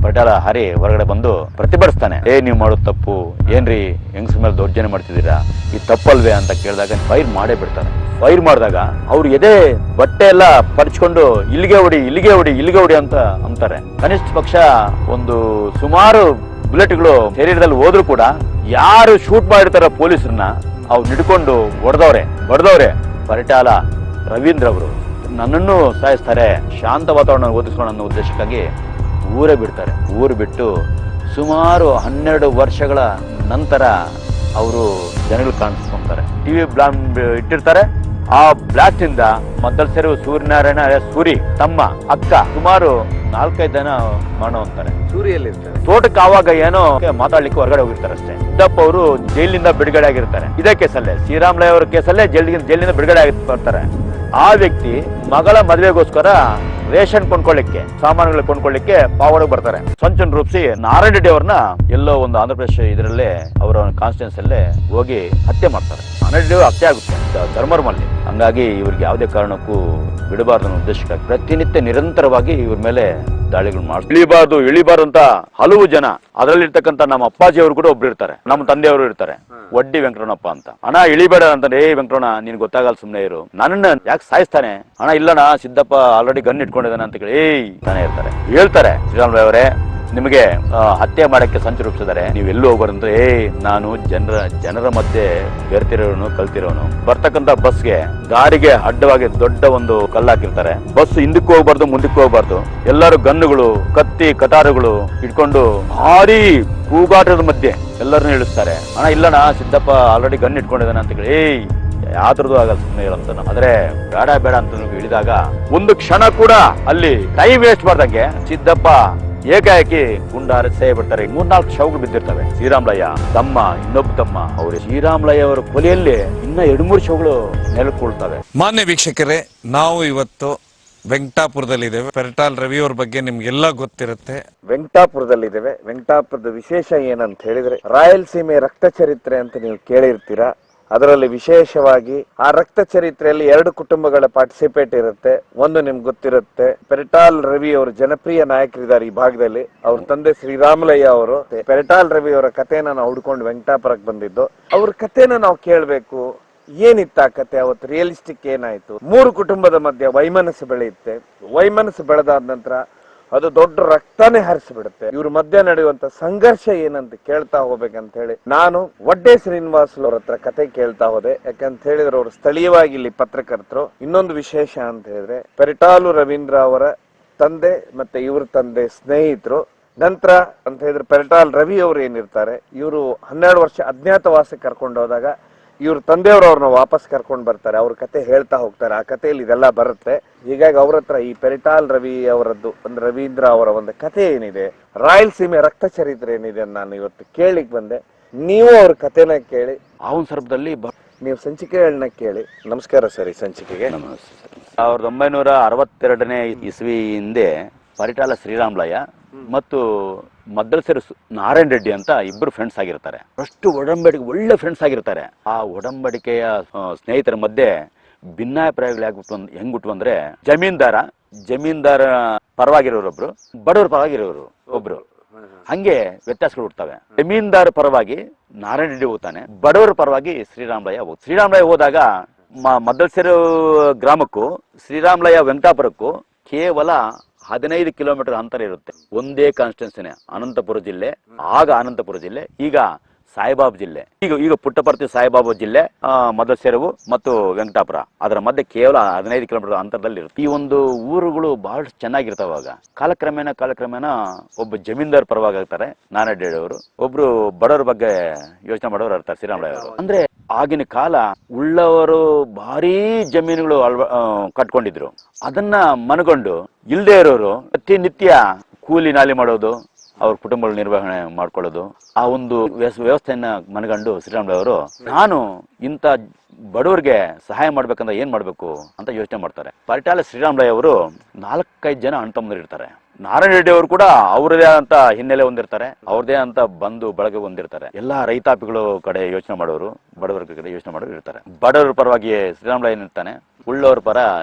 ಪರಿಟಾಲ ಹರಿ ಹೊರಗಡೆ ಬಂದು ಪ್ರತಿಭಟಿಸ್ತಾನೆ. ನೀವು ಮಾಡೋದು ತಪ್ಪು, ಏನ್ರಿ ಹೆಂಗಸ ಮೇಲೆ ದೌರ್ಜನ್ಯ ಮಾಡ್ತಿದ್ದೀರಾ, ಈ ತಪ್ಪಲ್ವೇ ಅಂತ ಕೇಳಿದಾಗ ಫೈರ್ ಮಾಡೇ ಬಿಡ್ತಾನೆ. ಫೈರ್ ಮಾಡಿದಾಗ ಅವ್ರು ಎದೆ ಬಟ್ಟೆ ಎಲ್ಲ ಪರ್ಚ್ಕೊಂಡು ಇಲ್ಲಿಗೆ ಹೊಡಿ ಅಂತ ಅಂತಾರೆ. ಕನಿಷ್ಠ ಪಕ್ಷ ಒಂದು ಸುಮಾರು ಬುಲೆಟ್ಗಳು ಶರೀರದಲ್ಲಿ ಹೋದ್ರು ಕೂಡ ಯಾರು ಶೂಟ್ ಮಾಡಿರ್ತಾರ ಪೊಲೀಸರನ್ನ ಅವ್ರು ಹಿಡ್ಕೊಂಡು ಹೊಡೆದವ್ರೆ. ಪರಿಟಾಲ ರವೀಂದ್ರ ಅವರು ನನ್ನನ್ನು ಸಾಯಿಸ್ತಾರೆ, ಶಾಂತ ವಾತಾವರಣ ಒದಗಿಸ್ಕೊಂಡು ಅನ್ನೋ ಉದ್ದೇಶಕ್ಕಾಗಿ ಊರೇ ಬಿಡ್ತಾರೆ. ಊರು ಬಿಟ್ಟು ಸುಮಾರು 12 ವರ್ಷಗಳ ನಂತರ ಅವರು ಜನಗಳು ಕಾಣಿಸ್ಕೊಂತಾರೆ. ಟಿವಿ ಬ್ಲಾಸ್ಟ್ ಇಟ್ಟಿರ್ತಾರೆ. ಆ ಬ್ಲಾಸ್ಟ್ ಇಂದ ಮದ್ದಲ್ ಸೇರುವ ಸೂರ್ಯನಾರಾಯಣ ಸೂರಿ ತಮ್ಮ ಅಕ್ಕ ಸುಮಾರು 4-5 ಜನ ಮರಣ ಹೊಂದ್ತಾರೆ. ಸೂರಿಯಲ್ಲಿರ್ತಾರೆ. ತೋಟಕ್ಕೆ ಆವಾಗ ಏನೋ ಮಾತಾಡ್ಲಿಕ್ಕೆ ಹೊರಗಡೆ ಹೋಗಿರ್ತಾರೆ ಅಷ್ಟೇ. ಸಿದ್ದಪ್ಪ ಅವರು ಜೈಲಿಂದ ಬಿಡುಗಡೆ ಆಗಿರ್ತಾರೆ. ಇದೇ ಕೇಸಲ್ಲೇ ಶ್ರೀರಾಮುಲು ಅವರ ಕೇಸಲ್ಲೇ ಜೈಲಿಂದ ಬಿಡುಗಡೆ ಬರ್ತಾರೆ. ಆ ವ್ಯಕ್ತಿ ಮಗಳ ಮದುವೆಗೋಸ್ಕರ ರೇಷನ್ ಕೊಂಡ್ಕೊಳ್ಳಿಕ್ಕೆ, ಸಾಮಾನುಗಳು ಕೊಂಡ್ಕೊಳ್ಳಿಕ್ಕೆ ಪಾವಡಕ್ಕೆ ಬರ್ತಾರೆ. ಸಂಚನ್ ರೂಪಿಸಿ ನಾರಾಯಣ ರೆಡ್ಡಿ ಅವ್ರನ್ನ ಎಲ್ಲೋ ಒಂದು ಆಂಧ್ರ ಪ್ರದೇಶ ಇದರಲ್ಲೇ ಅವರ ಕಾನ್ಸ್ಟಿಟ್ಯೂನ್ಸ್ ಅಲ್ಲೇ ಹೋಗಿ ಹತ್ಯೆ ಮಾಡ್ತಾರೆ. ನಾರಾಯಣ ರೆಡ್ಡಿ ಹತ್ಯೆ ಆಗುತ್ತೆ ಧರ್ಮರ್ಮಲ್ಲಿ. ಹಂಗಾಗಿ ಇವ್ರಿಗೆ ಯಾವುದೇ ಕಾರಣಕ್ಕೂ ಬಿಡಬಾರ್ದು ಅನ್ನೋ ಉದ್ದೇಶಕ್ಕಾಗಿ ಪ್ರತಿನಿತ್ಯ ನಿರಂತರವಾಗಿ ಇವ್ರ ಮೇಲೆ ದಾಳಿಗಳು ಮಾಡಿ ಇಳಿಬಾರ್ದು ಅಂತ ಹಲವು ಜನ, ಅದರಲ್ಲಿರ್ತಕ್ಕಂಥ ನಮ್ಮ ಅಪ್ಪಾಜಿ ಅವರು ಕೂಡ ಒಬ್ರು ಇರ್ತಾರೆ, ನಮ್ಮ ತಂದೆಯವರು ಇರ್ತಾರೆ, ವಡ್ಡಿ ವೆಂಕಟರಮಣಪ್ಪ ಅಂತ. ಅಣ್ಣ ಇಳಿಬೇಡ ಅಂತ, ವೆಂಕಟರಮಣ ನೀನ್ ಗೊತ್ತಾಗಲ್ಲ, ಸುಮ್ನೆ ಇರು, ನನ್ನನ್ನ ಯಾಕೆ ಸಾಯಿಸ್ತಾನೆ ಅಣ್ಣ, ಇಲ್ಲಣ್ಣ ಸಿದ್ದಪ್ಪ ಆಲ್ರೆಡಿ ಗನ್ ಇಟ್ಕೊಂಡಿದ್ದಾನೆ ಅಂತ ಕೇಳಿ ತಾನೇ ಇರ್ತಾರೆ. ಹೇಳ್ತಾರೆ ಶ್ರೀರಾಮುಲು ಅವರೇ ನಿಮಗೆ ಹತ್ಯೆ ಮಾಡಕ್ಕೆ ಸಂಚು ರೂಪಿಸಿದ್ದಾರೆ, ನೀವೆಲ್ಲೂ ಹೋಗ್ಬಾರ್ದಂದ್ರೆ ನಾನು ಜನರ ಮಧ್ಯೆ ಬೆರ್ತಿರೋನು ಕಲ್ತಿರೋನು. ಬರ್ತಕ್ಕಂಥ ಬಸ್ಗೆ ದಾರಿಗೆ ಅಡ್ಡವಾಗಿ ದೊಡ್ಡ ಒಂದು ಕಲ್ಲು ಹಾಕಿರ್ತಾರೆ. ಬಸ್ ಹಿಂದಕ್ಕೆ ಹೋಗ್ಬಾರ್ದು ಮುಂದಕ್ಕೆ ಹೋಗ್ಬಾರ್ದು. ಎಲ್ಲರೂ ಗನ್ನುಗಳು, ಕತ್ತಿ ಕಟಾರುಗಳು ಇಟ್ಕೊಂಡು ಭಾರಿ ಕೂಗಾಟದ ಮಧ್ಯೆ ಎಲ್ಲರನ್ನೂ ಇಳಿಸ್ತಾರೆ. ಅಣ್ಣ ಇಲ್ಲಣ್ಣ ಸಿದ್ದಪ್ಪ ಆಲ್ರೆಡಿ ಗನ್ ಇಟ್ಕೊಂಡಿದ್ದಾನೆ ಅಂತ ಕೇಳಿ ಯಾವ್ದ್ರದ್ದು ಆಗಲ್ಲ, ಸುಮ್ಮನೆ ಹೇಳಂತ. ಆದ್ರೆ ಬೇಡ ಅಂತ ಇಳಿದಾಗ ಒಂದು ಕ್ಷಣ ಕೂಡ ಅಲ್ಲಿ ಟೈಮ್ ವೇಸ್ಟ್ ಮಾಡ್ದಂಗೆ ಸಿದ್ದಪ್ಪ ಏಕಾಏಕಿ ಗುಂಡಾರ ಸೇವೆ ಬಿಡ್ತಾರೆ. 3-4 ಶವಗಳು ಬಿದ್ದಿರ್ತವೆ. ಶ್ರೀರಾಮುಲಯ್ಯ ತಮ್ಮ, ಇನ್ನೊಬ್ಬ ತಮ್ಮ, ಅವರು ಶ್ರೀರಾಮುಲಯ್ಯ ಅವರ ಕೊಲೆಯಲ್ಲಿ ಇನ್ನ 2-3 ಶವಗಳು ನೆಲಕೊಳ್ತವೆ. ಮಾನ್ಯ ವೀಕ್ಷಕರೇ, ನಾವು ಇವತ್ತು ವೆಂಕಟಾಪುರದಲ್ಲಿದ್ದೇವೆ. ಪರಿಟಾಲ ರವಿ ಅವ್ರ ಬಗ್ಗೆ ನಿಮ್ಗೆಲ್ಲ ಗೊತ್ತಿರುತ್ತೆ. ವೆಂಕಟಾಪುರದಲ್ಲಿದ್ದೇವೆ. ವೆಂಕಟಾಪುರದ ವಿಶೇಷ ಏನಂತ ಹೇಳಿದ್ರೆ ರಾಯಲಸೀಮೆ ರಕ್ತ ಚರಿತ್ರೆ ಅಂತ ನೀವು ಕೇಳಿರ್ತೀರಾ. ಅದರಲ್ಲಿ ವಿಶೇಷವಾಗಿ ಆ ರಕ್ತ ಚರಿತ್ರೆಯಲ್ಲಿ 2 ಕುಟುಂಬಗಳ ಪಾರ್ಟಿಸಿಪೇಟ್ ಇರುತ್ತೆ. ಒಂದು ನಿಮ್ಗೆ ಗೊತ್ತಿರುತ್ತೆ, ಪರಿಟಾಲ ರವಿ ಅವರು ಜನಪ್ರಿಯ ನಾಯಕರಿದ್ದಾರೆ ಈ ಭಾಗದಲ್ಲಿ. ಅವ್ರ ತಂದೆ ಶ್ರೀರಾಮುಲಯ್ಯ ಅವರು. ಪರಿಟಾಲ ರವಿ ಅವರ ಕಥೆನ ನಾವು ಹುಡ್ಕೊಂಡು ವೆಂಕಟಾಪುರಕ್ಕೆ ಬಂದಿದ್ದು. ಅವ್ರ ಕಥೆನ ನಾವು ಕೇಳ್ಬೇಕು. ಏನಿತ್ತ ಆ ಕತೆ, ಅವತ್ತು ರಿಯಲಿಸ್ಟಿಕ್ ಏನಾಯ್ತು, 3 ಕುಟುಂಬದ ಮಧ್ಯೆ ವೈಮನಸ್ಸು ಬೆಳೆಯುತ್ತೆ. ವೈಮನಸ್ಸು ಬೆಳೆದಾದ ನಂತರ ಅದು ದೊಡ್ಡ ರಕ್ತಾನೇ ಹರಿಸಿಬಿಡುತ್ತೆ. ಇವ್ರ ಮಧ್ಯೆ ನಡೆಯುವಂತ ಸಂಘರ್ಷ ಏನಂತ ಕೇಳ್ತಾ ಹೋಗ್ಬೇಕಂತ ಹೇಳಿ ನಾನು ವಡ್ಡೆ ಶ್ರೀನಿವಾಸ್ ಅವ್ರ ಹತ್ರ ಕತೆ ಕೇಳ್ತಾ ಹೋದೆ. ಯಾಕಂತ ಹೇಳಿದ್ರೆ ಅವರು ಸ್ಥಳೀಯವಾಗಿ ಇಲ್ಲಿ ಪತ್ರಕರ್ತರು. ಇನ್ನೊಂದು ವಿಶೇಷ ಅಂತ ಹೇಳಿದ್ರೆ ಪರಿಟಾಲು ರವೀಂದ್ರ ಅವರ ತಂದೆ ಮತ್ತೆ ಇವ್ರ ತಂದೆ ಸ್ನೇಹಿತರು. ನಂತರ ಅಂತ ಹೇಳಿದ್ರೆ ಪರಿಟಾಲ್ ರವಿ ಅವರು ಏನಿರ್ತಾರೆ, ಇವರು 12 ವರ್ಷ ಅಜ್ಞಾತವಾಸಕ್ಕೆ ಕರ್ಕೊಂಡು ಹೋದಾಗ ಇವ್ರ ತಂದೆಯವರು ಅವ್ರನ್ನ ವಾಪಸ್ ಕರ್ಕೊಂಡು ಬರ್ತಾರೆ. ಅವ್ರ ಕತೆ ಹೇಳ್ತಾ ಹೋಗ್ತಾರೆ. ಆ ಕಥೆಯಲ್ಲಿ ಇದೆಲ್ಲ ಬರುತ್ತೆ. ಹೀಗಾಗಿ ಅವ್ರ ಹತ್ರ ಈ ಪರಿಟಾಲ್ ರವಿ ಅವರದ್ದು ಒಂದು ರವೀಂದ್ರ ಅವರ ಒಂದು ಕಥೆ ಏನಿದೆ, ರಾಯಲಸೀಮೆ ರಕ್ತ ಚರಿತ್ರೆ ಏನಿದೆ ನಾನು ಇವತ್ತು ಕೇಳಿಕ್ ಬಂದೆ. ನೀವು ಅವ್ರ ಕಥೆನ ಕೇಳಿ ಅವನ ಸಂದರ್ಭದಲ್ಲಿ ನೀವು ಸಂಚಿಕೆಗಳನ್ನ ಕೇಳಿ. ನಮಸ್ಕಾರ ಸರ್. ಈ ಸಂಚಿಕೆಗೆ 1962ನೇ ಇಸ್ವಿ ಹಿಂದೆ ಪರಿಟಾಲ ಶ್ರೀರಾಮುಲಯ್ಯ ಮತ್ತು ಮದ್ದಲಸೇರು ನಾರಾಯಣ ರೆಡ್ಡಿ ಅಂತ ಇಬ್ಬರು ಫ್ರೆಂಡ್ಸ್ ಆಗಿರ್ತಾರೆ. ಅಷ್ಟು ಒಡಂಬಡಿಕೆ ಒಳ್ಳೆ ಫ್ರೆಂಡ್ಸ್ ಆಗಿರ್ತಾರೆ. ಆ ಒಡಂಬಡಿಕೆಯ ಸ್ನೇಹಿತರ ಮಧ್ಯೆ ಭಿನ್ನಾಭಿಪ್ರಾಯಗಳು ಹೆಂಗುಟ್ಟು ಅಂದ್ರೆ ಜಮೀನ್ದಾರ ಪರವಾಗಿರೋರೊಬ್ರು, ಬಡವರ ಪರವಾಗಿರೋರು ಒಬ್ರು, ಹಂಗೆ ವ್ಯತ್ಯಾಸಗಳು ಹುಡ್ತವೆ. ಜಮೀನ್ದಾರ ಪರವಾಗಿ ನಾರಾಯಣ ರೆಡ್ಡಿ ಹೋಗ್ತಾನೆ, ಬಡವರ ಪರವಾಗಿ ಶ್ರೀರಾಮುಲಯ್ಯ ಹೋದಾಗ ಮದ್ದಲಸೇರು ಗ್ರಾಮಕ್ಕೂ ಶ್ರೀರಾಮುಲಯ್ಯ ವೆಂಕಟಾಪುರಕ್ಕೂ ಕೇವಲ 15 ಕಿಲೋಮೀಟರ್ ಅಂತರ ಇರುತ್ತೆ. ಒಂದೇ ಕಾನ್ಸ್ಟಿಟ್ಯೂನ್ಸಿನೇ. ಅನಂತಪುರ ಜಿಲ್ಲೆ, ಆಗ ಅನಂತಪುರ ಜಿಲ್ಲೆ, ಈಗ ಸಾಯಿಬಾಬಾ ಜಿಲ್ಲೆ. ಈಗ ಪುಟ್ಟಪರ್ತಿ ಸಾಯಿಬಾಬಾ ಜಿಲ್ಲೆ, ಮದ್ದಲಸೇರು ಮತ್ತು ವೆಂಕಟಾಪುರ, ಅದರ ಮಧ್ಯೆ ಕೇವಲ 15 ಕಿಲೋಮೀಟರ್ ಅಂತರದಲ್ಲಿ ಇರುತ್ತೆ. ಈ ಒಂದು ಊರುಗಳು ಬಹಳ ಚೆನ್ನಾಗಿರ್ತಾವ. ಆಗ ಕಾಲಕ್ರಮೇಣ ಒಬ್ಬ ಜಮೀನ್ದಾರ್ ಪರವಾಗಿ ಆಗ್ತಾರೆ ನಾರಾಯಣ ರೆಡ್ಡಿ ಅವರು, ಒಬ್ರು ಬಡವರ ಬಗ್ಗೆ ಯೋಚನೆ ಮಾಡೋರು ಇರ್ತಾರೆ ಶ್ರೀರಾಮುಲಯ್ಯ ಅವರು. ಅಂದ್ರೆ ಆಗಿನ ಕಾಲ ಉಳ್ಳವರು ಭಾರೀ ಜಮೀನುಗಳು ಕಟ್ಕೊಂಡಿದ್ರು. ಅದನ್ನ ಮನಗೊಂಡು ಇಲ್ದೇ ಇರೋರು ಪ್ರತಿನಿತ್ಯ ಕೂಲಿ ನಾಲಿ ಮಾಡೋದು, ಅವ್ರ ಕುಟುಂಬಗಳ ನಿರ್ವಹಣೆ ಮಾಡ್ಕೊಳ್ಳೋದು, ಆ ಒಂದು ವ್ಯವಸ್ಥೆಯನ್ನ ಮನಗಂಡು ಶ್ರೀರಾಮುಲಯ್ಯ ಅವರು ನಾನು ಇಂಥ ಬಡವರಿಗೆ ಸಹಾಯ ಮಾಡ್ಬೇಕಂದ್ರೆ ಏನ್ ಮಾಡ್ಬೇಕು ಅಂತ ಯೋಚನೆ ಮಾಡ್ತಾರೆ. ಪರಿಟಾಲ ಶ್ರೀರಾಮುಲಯ್ಯ ಅವರು 4-5 ಜನ ಅಣ್ಣ ತಮ್ಮಂದಿರು ಇರ್ತಾರೆ. ನಾರಾಯಣ ರೆಡ್ಡಿ ಅವರು ಕೂಡ ಅವ್ರದೇ ಅಂತ ಹಿನ್ನೆಲೆ ಹೊಂದಿರ್ತಾರೆ, ಅವ್ರದೇ ಅಂತ ಬಂಧು ಬಳಗ ಹೊಂದಿರ್ತಾರೆ. ಎಲ್ಲಾ ರೈತಾಪಿಗಳು ಕಡೆ ಯೋಚನೆ ಮಾಡೋರು, ಬಡವರ ಕಡೆ ಯೋಚನೆ ಮಾಡೋರು ಇರ್ತಾರೆ. ಬಡವರ ಪರವಾಗಿ ಶ್ರೀರಾಮುಲಯ್ಯ ನಿಲ್ತಾನೆ, ಉಳ್ಳವರ ಪರ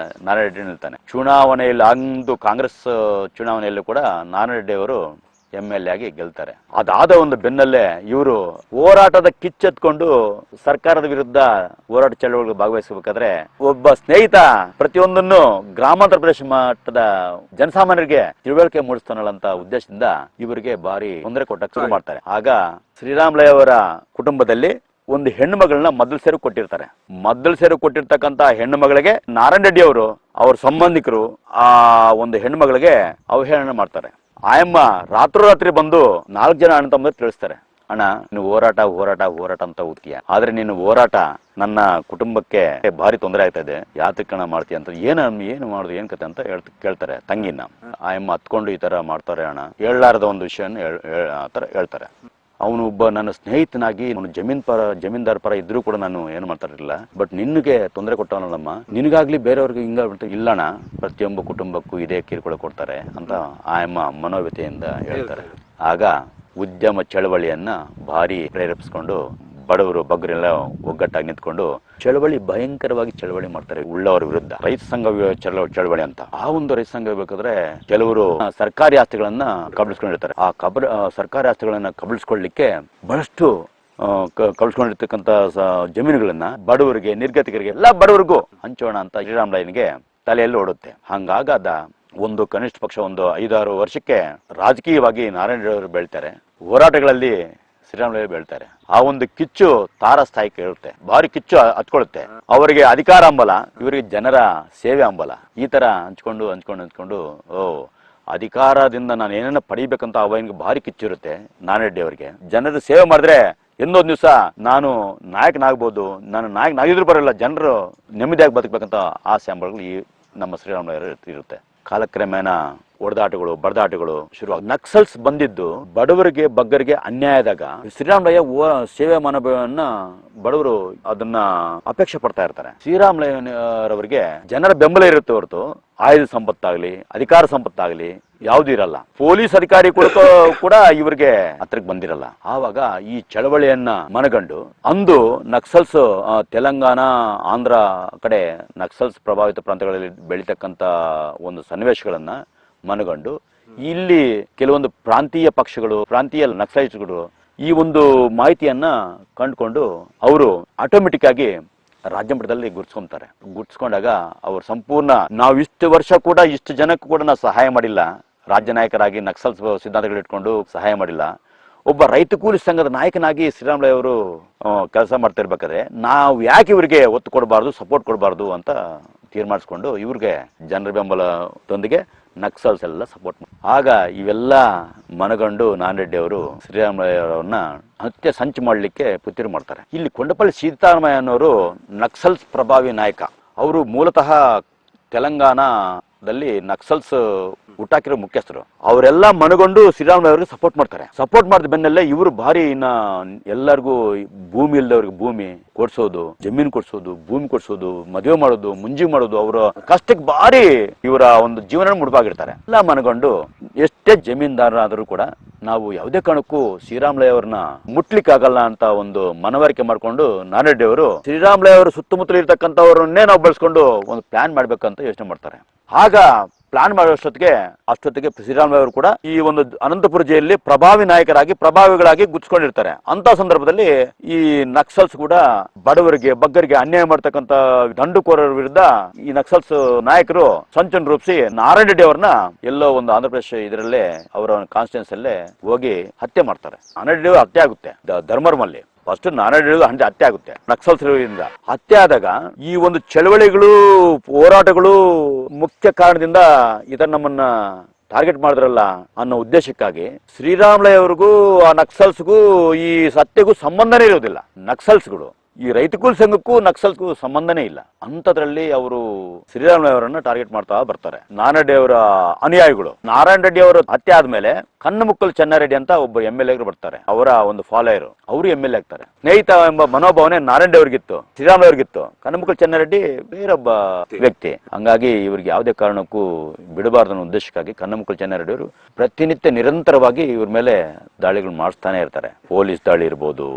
ನಾರಾಯಣ ರೆಡ್ಡಿ ನಿಲ್ತಾನೆ. ಚುನಾವಣೆಯಲ್ಲಿ ಅಂದು ಕಾಂಗ್ರೆಸ್ ಚುನಾವಣೆಯಲ್ಲೂ ಕೂಡ ನಾರಾಯಣ ರೆಡ್ಡಿ ಅವರು MLA ಆಗಿ ಗೆಲ್ತಾರೆ. ಅದಾದ ಒಂದು ಬೆನ್ನಲ್ಲೇ ಇವರು ಹೋರಾಟದ ಕಿಚ್ಚೆತ್ಕೊಂಡು ಸರ್ಕಾರದ ವಿರುದ್ಧ ಹೋರಾಟ ಚಳವಳಿಗೆ ಭಾಗವಹಿಸಬೇಕಾದ್ರೆ ಒಬ್ಬ ಸ್ನೇಹಿತ ಪ್ರತಿಯೊಂದನ್ನು ಗ್ರಾಮಾಂತರ ಪ್ರದೇಶ ಮಟ್ಟದ ಜನಸಾಮಾನ್ಯರಿಗೆ ತಿಳುವಳಿಕೆ ಮೂಡಿಸ್ತಾನಲ್ಲ ಅಂತ ಉದ್ದೇಶದಿಂದ ಇವರಿಗೆ ಭಾರಿ ತೊಂದರೆ ಕೊಟ್ಟಕ್ಕೆ ಶುರು ಮಾಡ್ತಾರೆ. ಆಗ ಶ್ರೀರಾಮುಲು ಅವರ ಕುಟುಂಬದಲ್ಲಿ ಒಂದು ಹೆಣ್ಣು ಮಗಳನ್ನ ಮದ್ದಲು ಸೇರು ಕೊಟ್ಟಿರ್ತಾರೆ. ಮದ್ದಲು ಸೇರು ಕೊಟ್ಟಿರ್ತಕ್ಕಂತ ಹೆಣ್ಣು ಮಗಳಿಗೆ ನಾರಾಯಣ ರೆಡ್ಡಿ ಅವರು ಅವ್ರ ಸಂಬಂಧಿಕರು ಆ ಒಂದು ಹೆಣ್ಣು ಮಗಳಿಗೆ ಅವಹೇಳನ ಮಾಡ್ತಾರೆ. ಆಯಮ್ಮ ರಾತ್ರೋರಾತ್ರಿ ಬಂದು 4 ಜನ ಅಣ್ಣ ತಮ್ಮ ತಿಳಿಸ್ತಾರೆ, ಅಣ್ಣ ನೀನು ಹೋರಾಟ ಹೋರಾಟ ಹೋರಾಟ ಅಂತ ಹೋಗ್ತೀಯ, ಆದ್ರೆ ನೀನು ಹೋರಾಟ ನನ್ನ ಕುಟುಂಬಕ್ಕೆ ಭಾರಿ ತೊಂದರೆ ಆಗ್ತಾ ಇದೆ, ಯಾತಕ್ಕಣ ಮಾಡ್ತೀಯ ಅಂತ. ಏನು ಮಾಡುದು ಏನ್ ಕತೆ ಅಂತ ಕೇಳ್ತಾರೆ ತಂಗಿನ. ಆಯಮ್ಮ ಹತ್ಕೊಂಡು ಈ ತರ ಮಾಡ್ತಾರೆ ಅಣ್ಣ, ಹೇಳಲಾರದ ಒಂದು ವಿಷಯನ ಆ ತರ ಹೇಳ್ತಾರೆ. ಅವನು ಒಬ್ಬ ನನ್ನ ಸ್ನೇಹಿತನಾಗಿ ಅವನು ಜಮೀನ್ದಾರ್ ಪರ ಇದ್ರೂ ಕೂಡ ನಾನು ಏನು ಮಾಡ್ತಾರಿಲ್ಲ, ಬಟ್ ನಿನ್ಗೆ ತೊಂದರೆ ಕೊಟ್ಟವನಲ್ಲಮ್ಮ, ನಿನಗಾಗ್ಲಿ ಬೇರೆಯವ್ರಿಗೆ ಹಿಂಗ ಇಲ್ಲಣ್ಣ, ಪ್ರತಿಯೊಬ್ಬ ಕುಟುಂಬಕ್ಕೂ ಇದೇ ಕಿರುಕುಳ ಕೊಡ್ತಾರೆ ಅಂತ ಆಯಮ್ಮ ಮನೋವ್ಯತೆಯಿಂದ ಹೇಳ್ತಾರೆ. ಆಗ ಉದ್ಯಮ ಚಳವಳಿಯನ್ನ ಭಾರಿ ಪ್ರೇರೇಪಿಸ್ಕೊಂಡು ಬಡವರು ಬಗ್ಗರೆಲ್ಲ ಒಗ್ಗಟ್ಟಾಗಿ ನಿಂತ್ಕೊಂಡು ಚಳವಳಿ ಭಯಂಕರವಾಗಿ ಚಳವಳಿ ಮಾಡ್ತಾರೆ ಉಳ್ಳವರ ವಿರುದ್ಧ. ರೈತ ಸಂಘ ಚಳವಳಿ ಅಂತ. ಆ ಒಂದು ರೈತ ಸಂಘ ಬೇಕಾದ್ರೆ ಕೆಲವರು ಸರ್ಕಾರಿ ಆಸ್ತಿಗಳನ್ನ ಕಬಳಿಸ್ಕೊಂಡಿರ್ತಾರೆ. ಆ ಸರ್ಕಾರಿ ಆಸ್ತಿಗಳನ್ನ ಕಬಳಿಸ್ಕೊಳ್ಳಿಕ್ಕೆ ಬಹಳಷ್ಟು ಕಬಳಿಸ್ಕೊಂಡಿರ್ತಕ್ಕಂಥ ಜಮೀನುಗಳನ್ನ ಬಡವರಿಗೆ, ನಿರ್ಗತಿಕರಿಗೆ, ಎಲ್ಲ ಬಡವರಿಗೂ ಹಂಚೋಣ ಅಂತ ಶ್ರೀರಾಮುಲುಗೆ ತಲೆಯಲ್ಲಿ ಓಡುತ್ತೆ. ಹಂಗಾಗದ ಒಂದು ಕನಿಷ್ಠ ಪಕ್ಷ ಒಂದು 5-6 ವರ್ಷಕ್ಕೆ ರಾಜಕೀಯವಾಗಿ ನಾರಾಯಣ ರೆಡ್ಡಿ ಅವರು ಬೆಳ್ತಾರೆ, ಹೋರಾಟಗಳಲ್ಲಿ ಶ್ರೀರಾಮುಲು ಬೆಳ್ತಾರೆ. ಆ ಒಂದು ಕಿಚ್ಚು ತಾರಸ್ಥಾಯಿಗೆ ಇರುತ್ತೆ, ಭಾರಿ ಕಿಚ್ಚು ಹತ್ಕೊಳ್ಳುತ್ತೆ. ಅವರಿಗೆ ಅಧಿಕಾರ ಅಂಬಲ, ಇವರಿಗೆ ಜನರ ಸೇವೆ ಅಂಬಲ. ಈ ತರ ಹಂಚ್ಕೊಂಡು ಅಧಿಕಾರದಿಂದ ನಾನು ಏನೇನ ಪಡಿಬೇಕಂತ ಅವನಿಗೆ ಭಾರಿ ಕಿಚ್ಚಿರುತ್ತೆ ನಾರಾಯಣ ರೆಡ್ಡಿ ಅವರಿಗೆ. ಜನರ ಸೇವೆ ಮಾಡಿದ್ರೆ ಎಂದೊಂದು ದಿವಸ ನಾನು ನಾಯಕನಾಗ್ಬೋದು, ನಾನು ನಾಯಕನಾಗಿದ್ರು ಬರಲ್ಲ, ಜನರು ನೆಮ್ಮದಿಯಾಗಿ ಬದುಕಬೇಕಂತ ಆಸೆ ಅಂಬಗಳು ಈ ನಮ್ಮ ಶ್ರೀರಾಮುಲು ಇರುತ್ತೆ. ಕಾಲಕ್ರಮೇಣ ಹೊಡೆದಾಟಗಳು, ಬಡದಾಟಗಳು ಶುರು. ನಕ್ಸಲ್ಸ್ ಬಂದಿದ್ದು ಬಡವರಿಗೆ ಬಗ್ಗರಿಗೆ ಅನ್ಯಾಯದಾಗ ಶ್ರೀರಾಮುಲು ಸೇವೆ ಮನೋಭಾವವನ್ನ ಬಡವರು ಅದನ್ನ ಅಪೇಕ್ಷೆ ಪಡ್ತಾ ಇರ್ತಾರೆ. ಶ್ರೀರಾಮುಲುರವರಿಗೆ ಜನರ ಬೆಂಬಲ ಇರುತ್ತೆ ಹೊರತು ಆಯುಧ ಸಂಪತ್ತಾಗ್ಲಿ, ಅಧಿಕಾರ ಸಂಪತ್ತಾಗ್ಲಿ ಯಾವ್ದು ಇರಲ್ಲ. ಪೊಲೀಸ್ ಅಧಿಕಾರಿ ಕೂಡ ಇವರಿಗೆ ಹತ್ರಕ್ಕೆ ಬಂದಿರಲ್ಲ. ಆವಾಗ ಈ ಚಳವಳಿಯನ್ನ ಮನಗಂಡು ಅಂದು ನಕ್ಸಲ್ಸ್ ತೆಲಂಗಾಣ, ಆಂಧ್ರ ಕಡೆ ನಕ್ಸಲ್ಸ್ ಪ್ರಭಾವಿತ ಪ್ರಾಂತಗಳಲ್ಲಿ ಬೆಳೀತಕ್ಕಂತ ಒಂದು ಸನ್ನಿವೇಶಗಳನ್ನ ಮನಗಂಡು ಇಲ್ಲಿ ಕೆಲವೊಂದು ಪ್ರಾಂತೀಯ ಪಕ್ಷಗಳು, ಪ್ರಾಂತೀಯ ನಕ್ಸಲೈಟ್ಗಳು ಈ ಒಂದು ಮಾಹಿತಿಯನ್ನ ಕಂಡುಕೊಂಡು ಅವರು ಆಟೋಮೆಟಿಕ್ ಆಗಿ ರಾಜ್ಯ ಮಟ್ಟದಲ್ಲಿ ಗುರ್ತಿಸ್ಕೊಂಡಾಗ ಅವರು ಸಂಪೂರ್ಣ ನಾವು ಇಷ್ಟು ವರ್ಷ ಕೂಡ ಇಷ್ಟು ಜನಕ್ಕೂ ಕೂಡ ನಾವು ಸಹಾಯ ಮಾಡಿಲ್ಲ, ರಾಜ್ಯ ನಾಯಕರಾಗಿ ನಕ್ಸಲ್ ಸಿದ್ಧಾಂತಗಳು ಇಟ್ಕೊಂಡು ಸಹಾಯ ಮಾಡಿಲ್ಲ, ಒಬ್ಬ ರೈತ ಕೂಲಿ ಸಂಘದ ನಾಯಕನಾಗಿ ಶ್ರೀರಾಮುಲು ಅವರು ಕೆಲಸ ಮಾಡ್ತಾ ಇರ್ಬೇಕಾದ್ರೆ ನಾವು ಯಾಕೆ ಇವರಿಗೆ ಒತ್ತು ಕೊಡಬಾರ್ದು, ಸಪೋರ್ಟ್ ಕೊಡಬಾರ್ದು ಅಂತ ತೀರ್ಮಾನಿಸ್ಕೊಂಡು ಇವ್ರಿಗೆ ಜನರ ಬೆಂಬಲದೊಂದಿಗೆ ನಕ್ಸಲ್ಸ್ ಎಲ್ಲ ಸಪೋರ್ಟ್ ಮಾಡಿ. ಆಗ ಇವೆಲ್ಲ ಮನಗಂಡು ನಾರಾಯಣ ರೆಡ್ಡಿ ಅವರು ಶ್ರೀರಾಮುಲು ಅವರನ್ನ ಹತ್ಯೆ ಸಂಚು ಮಾಡಲಿಕ್ಕೆ ಪುತ್ತಿರು ಮಾಡ್ತಾರೆ. ಇಲ್ಲಿ ಕೊಂಡಪಲ್ಲಿ ಸೀತಾರಾಮಯ್ಯ ಅನ್ನೋರು ನಕ್ಸಲ್ಸ್ ಪ್ರಭಾವಿ ನಾಯಕ. ಅವರು ಮೂಲತಃ ತೆಲಂಗಾಣದಲ್ಲಿ ನಕ್ಸಲ್ಸ್ ಹುಟ್ಟಾಕಿರೋ ಮುಖ್ಯಸ್ಥರು. ಅವರೆಲ್ಲ ಮನಗೊಂಡು ಶ್ರೀರಾಮುಲು ಅವರಿಗೆ ಸಪೋರ್ಟ್ ಮಾಡ್ತಾರೆ. ಸಪೋರ್ಟ್ ಮಾಡಿದ ಬೆನ್ನಲ್ಲೇ ಇವರು ಭಾರಿ ಇನ್ನ ಎಲ್ಲರಿಗೂ ಭೂಮಿ ಇಲ್ಲದವ್ರಿಗೆ ಭೂಮಿ ಕೊಡ್ಸೋದು, ಜಮೀನು ಕೊಡ್ಸೋದು, ಭೂಮಿ ಕೊಡ್ಸೋದು, ಮದುವೆ ಮಾಡೋದು, ಮುಂಜಿ ಮಾಡೋದು, ಅವರ ಕಷ್ಟಕ್ಕೆ ಭಾರಿ ಇವರ ಒಂದು ಜೀವನ ಮುಡುಪಾಗಿರ್ತಾರೆ. ಎಲ್ಲ ಮನಗೊಂಡು ಎಷ್ಟೇ ಜಮೀನ್ದಾರರಾದರೂ ಕೂಡ ನಾವು ಯಾವುದೇ ಕಾರಣಕ್ಕೂ ಶ್ರೀರಾಮುಲು ಅವ್ರನ್ನ ಮುಟ್ಲಿಕ್ಕೆ ಆಗಲ್ಲ ಅಂತ ಒಂದು ಮನವರಿಕೆ ಮಾಡ್ಕೊಂಡು ನಾರಾಯಣ ರೆಡ್ಡಿ ಅವರು ಶ್ರೀರಾಮುಲು ಅವರು ಸುತ್ತಮುತ್ತಲು ಇರ್ತಕ್ಕಂಥವ್ರನ್ನೇ ನಾವು ಬಳಸ್ಕೊಂಡು ಒಂದು ಪ್ಲಾನ್ ಮಾಡ್ಬೇಕಂತ ಯೋಚನೆ ಮಾಡ್ತಾರೆ. ಆಗ ಪ್ಲಾನ್ ಮಾಡೋಷ್ಟೊತ್ತಿಗೆ ಶ್ರೀರಾಮುಲು ಅವರು ಕೂಡ ಈ ಒಂದು ಅನಂತಪುರ ಜಿಲ್ಲೆಯಲ್ಲಿ ಪ್ರಭಾವಿ ನಾಯಕರಾಗಿ, ಪ್ರಭಾವಿಗಳಾಗಿ ಗುರ್ತಿಸ್ಕೊಂಡಿರ್ತಾರೆ. ಅಂತ ಸಂದರ್ಭದಲ್ಲಿ ಈ ನಕ್ಸಲ್ಸ್ ಕೂಡ ಬಡವರಿಗೆ ಬಗ್ಗರಿಗೆ ಅನ್ಯಾಯ ಮಾಡ್ತಕ್ಕಂತ ದಂಡುಕೋರರ ವಿರುದ್ಧ ಈ ನಕ್ಸಲ್ಸ್ ನಾಯಕರು ಸಂಚನ್ನು ರೂಪಿಸಿ ನಾರಾಯಣ ರೆಡ್ಡಿ ಅವರನ್ನ ಎಲ್ಲೋ ಒಂದು ಆಂಧ್ರ ಪ್ರದೇಶ ಇದರಲ್ಲೇ ಅವರ ಕಾನ್ಸ್ಟಿಟ್ಯೂನ್ಸ್ ಅಲ್ಲೇ ಹೋಗಿ ಹತ್ಯೆ ಮಾಡ್ತಾರೆ. ನಾರಾಯಣ ರೆಡ್ಡಿ ಹತ್ಯೆ ಆಗುತ್ತೆ ಧರ್ಮರ್ಮಲ್ಲಿ. ಫಸ್ಟ್ ನಾರಾಯಣ ರೆಡ್ಡಿ ಹತ್ಯೆ ಆಗುತ್ತೆ ನಕ್ಸಲ್ಸರಿಂದ. ಹತ್ಯೆ ಆದಾಗ ಈ ಒಂದು ಚಳವಳಿಗಳು, ಹೋರಾಟಗಳು ಮುಖ್ಯ ಕಾರಣದಿಂದ ಇದನ್ನ ನಮ್ಮನ್ನ ಟಾರ್ಗೆಟ್ ಮಾಡಿದ್ರಲ್ಲ ಅನ್ನೋ ಉದ್ದೇಶಕ್ಕಾಗಿ ಶ್ರೀರಾಮುಲು ಅವರಿಗೂ ಆ ನಕ್ಸಲ್ಸ್ಗೂ ಈ ಹತ್ಯೆಗೂ ಸಂಬಂಧನೇ ಇರೋದಿಲ್ಲ. ನಕ್ಸಲ್ಸ್ಗಳು ಈ ರೈತ ಕೂಲಿ ಸಂಘಕ್ಕೂ ನಕ್ಸಲ್ಸ್ಗೂ ಸಂಬಂಧನೇ ಇಲ್ಲ. ಅಂತದ್ರಲ್ಲಿ ಅವರು ಶ್ರೀರಾಮುಲು ಅವರನ್ನ ಟಾರ್ಗೆಟ್ ಮಾಡ್ತಾ ಬರ್ತಾರೆ. ನಾರಾಯಣ ರೆಡ್ಡಿ ಅವರ ಅನುಯಾಯಿಗಳು. ನಾರಾಯಣ ರೆಡ್ಡಿ ಅವರು ಹತ್ಯೆ ಆದ್ಮೇಲೆ ಕನ್ನಮುಕ್ಕಲ್ ಚೆನ್ನಾರೆಡ್ಡಿ ಅಂತ ಒಬ್ಬ MLA ಬರ್ತಾರೆ. ಅವರ ಒಂದು ಫಾಲೋಯರ್, ಅವರು MLA ಆಗ್ತಾರೆ. ಸ್ನೇಹಿತ ಎಂಬ ಮನೋಭಾವನೆ ನಾರಾಯಣ ರೆಡ್ಡಿ ಅವ್ರಿಗಿತ್ತು, ಶ್ರೀರಾಮುಲು ಅವ್ರಿಗಿತ್ತು. ಕನ್ನಮುಕ್ಕಲ್ ಚೆನ್ನಾರೆಡ್ಡಿ ಬೇರೊಬ್ಬ ವ್ಯಕ್ತಿ. ಹಂಗಾಗಿ ಇವ್ರಿಗೆ ಯಾವುದೇ ಕಾರಣಕ್ಕೂ ಬಿಡಬಾರ್ದು ಅನ್ನೋ ಉದ್ದೇಶಕ್ಕಾಗಿ ಕನ್ನಮುಕ್ಕಲ್ ಚೆನ್ನಾರೆಡ್ಡಿ ಅವರು ಪ್ರತಿನಿತ್ಯ ನಿರಂತರವಾಗಿ ಇವ್ರ ಮೇಲೆ ದಾಳಿಗಳು ಮಾಡಿಸ್ತಾನೆ ಇರ್ತಾರೆ. ಪೊಲೀಸ್ ದಾಳಿ ಇರ್ಬೋದು,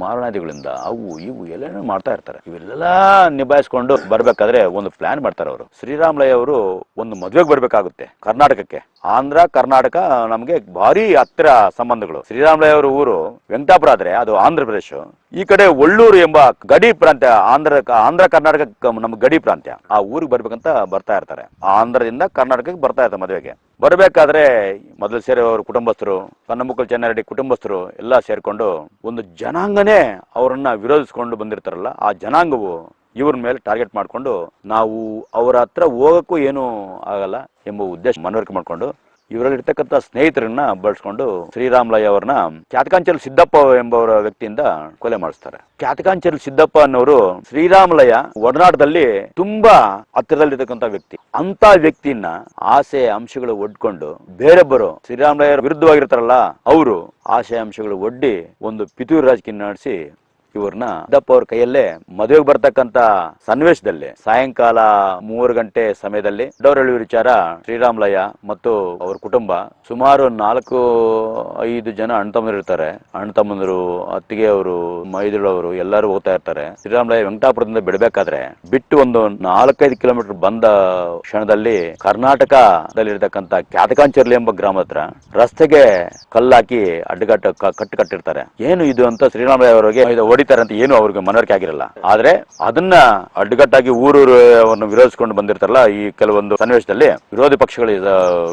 ಮಾರಣಾದಿಗಳಿಂದ ಅವು ಇವು ಎಲ್ಲೇನೋ ಮಾಡ್ತಾ ಇರ್ತಾರೆ. ಇವೆಲ್ಲ ನಿಭಾಯಿಸ್ಕೊಂಡು ಬರ್ಬೇಕಾದ್ರೆ ಒಂದು ಪ್ಲಾನ್ ಮಾಡ್ತಾರೆ ಅವರು. ಶ್ರೀರಾಮುಲಯ್ಯ ಅವರು ಒಂದು ಮದುವೆಗೆ ಬರ್ಬೇಕಾಗುತ್ತೆ ಕರ್ನಾಟಕಕ್ಕೆ. ಆಂಧ್ರ ಕರ್ನಾಟಕ ನಮ್ಗೆ ಭಾರಿ ಹತ್ತಿರ ಸಂಬಂಧಗಳು. ಶ್ರೀರಾಮುಲಯ್ಯ ಅವರ ಊರು ವೆಂಕಟಾಪುರ ಆದ್ರೆ ಅದು ಆಂಧ್ರ ಪ್ರದೇಶ. ಈ ಕಡೆ ಒಳ್ಳೂರು ಎಂಬ ಗಡಿ ಪ್ರಾಂತ್ಯ, ಆಂಧ್ರ ಕರ್ನಾಟಕ ನಮ್ ಗಡಿ ಪ್ರಾಂತ್ಯ. ಆ ಊರಿಗೆ ಬರ್ಬೇಕಂತ ಬರ್ತಾ ಇರ್ತಾರೆ. ಆಂಧ್ರದಿಂದ ಕರ್ನಾಟಕಕ್ಕೆ ಬರ್ತಾ ಇರ್ತಾರೆ ಮದುವೆಗೆ. ಬರ್ಬೇಕಾದ್ರೆ ಮೊದಲು ಸೇರಿ ಅವ್ರ ಕುಟುಂಬಸ್ಥರು, ಕನ್ನಮುಕ್ಕಲ್ ಚೆನ್ನಾರೆಡ್ಡಿ ಕುಟುಂಬಸ್ಥರು ಎಲ್ಲ ಸೇರ್ಕೊಂಡು ಒಂದು ಜನಾಂಗನೇ ಅವರನ್ನ ವಿರೋಧಿಸ್ಕೊಂಡು ಬಂದಿರ್ತಾರಲ್ಲ, ಆ ಜನಾಂಗವು ಇವ್ರ ಮೇಲೆ ಟಾರ್ಗೆಟ್ ಮಾಡ್ಕೊಂಡು ನಾವು ಅವರ ಹತ್ರ ಹೋಗಕ್ಕೂ ಏನು ಆಗಲ್ಲ ಎಂಬ ಉದ್ದೇಶ ಮನವರಿಕೆ ಮಾಡ್ಕೊಂಡು ಇವರಲ್ಲಿ ಇರ್ತಕ್ಕಂಥ ಸ್ನೇಹಿತರನ್ನ ಬಳಸ್ಕೊಂಡು ಶ್ರೀರಾಮುಲಯ್ಯ ಅವ್ರನ್ನ ಕ್ಯಾತಕಾಂಚಲ್ ಸಿದ್ದಪ್ಪ ಎಂಬವರ ವ್ಯಕ್ತಿಯಿಂದ ಕೊಲೆ ಮಾಡಿಸ್ತಾರೆ. ಕ್ಯಾತಕಾಂಚಲ್ ಸಿದ್ದಪ್ಪ ಅನ್ನೋರು ಶ್ರೀರಾಮುಲಯ್ಯ ಒಡನಾಟದಲ್ಲಿ ತುಂಬಾ ಹತ್ತಿರದಲ್ಲಿರ್ತಕ್ಕಂಥ ವ್ಯಕ್ತಿ. ಅಂತ ವ್ಯಕ್ತಿಯನ್ನ ಆಸೆ ಅಂಶಗಳು ಒಡ್ಕೊಂಡು ಬೇರೊಬ್ಬರು ಶ್ರೀರಾಮುಲಯ್ಯ ವಿರುದ್ಧವಾಗಿರ್ತಾರಲ್ಲ, ಅವರು ಆಸೆ ಅಂಶಗಳು ಒಡ್ಡಿ ಒಂದು ಪಿತೂರಿ ರಾಜಕೀಯ ನಡೆಸಿ ಇವ್ರನ್ನ ಸಿದ್ದಪ್ಪ ಅವ್ರ ಕೈಯಲ್ಲೇ ಮದುವೆಗೆ ಬರ್ತಕ್ಕಂತ ಸನ್ನಿವೇಶದಲ್ಲಿ ಸಾಯಂಕಾಲ 3 ಗಂಟೆ ಸಮಯದಲ್ಲಿ ದೊಡ್ಡವರಳ್ಳಿ ವಿಚಾರ ಶ್ರೀರಾಮುಲಯ್ಯ ಮತ್ತು ಅವ್ರ ಕುಟುಂಬ ಸುಮಾರು 4-5 ಜನ ಅಣ್ಣ ತಮ್ಮಂದಿರು ಇರ್ತಾರೆ. ಅಣ್ಣ ತಮ್ಮಂದಿರು, ಅತ್ತಿಗೆ ಅವರು, ಮೈದುಳು ಅವರು ಎಲ್ಲರೂ ಹೋಗ್ತಾ ಇರ್ತಾರೆ. ಶ್ರೀರಾಮುಲಯ್ಯ ವೆಂಕಟಾಪುರದಿಂದ ಬಿಡಬೇಕಾದ್ರೆ ಬಿಟ್ಟು ಒಂದು 4-5 ಕಿಲೋಮೀಟರ್ ಬಂದ ಕ್ಷಣದಲ್ಲಿ ಕರ್ನಾಟಕದಲ್ಲಿರ್ತಕ್ಕಂಥ ಕ್ಯಾತಕಾಂಚರ್ಲಿ ಎಂಬ ಗ್ರಾಮ ಹತ್ರ ರಸ್ತೆಗೆ ಕಲ್ಲಾಕಿ ಕಟ್ಟು ಕಟ್ಟಿರ್ತಾರೆ. ಏನು ಇದು ಅಂತ ಶ್ರೀರಾಮುಲಯ್ಯ ಅವರಿಗೆ ಹೊಡಿತಾರೆ ಅಂತ ಏನು ಅವ್ರಿಗೆ ಮನವರಿಕೆ ಆಗಿರಲ್ಲ. ಆದ್ರೆ ಅದನ್ನ ಅಡ್ಡಗಟ್ಟಾಗಿ ಊರೂರು ಅವ್ರನ್ನ ವಿರೋಧಿಸ್ಕೊಂಡು ಬಂದಿರ್ತಾರಲ್ಲ, ಈ ಕೆಲವೊಂದು ಸನ್ನಿವೇಶದಲ್ಲಿ ವಿರೋಧಿ ಪಕ್ಷಗಳು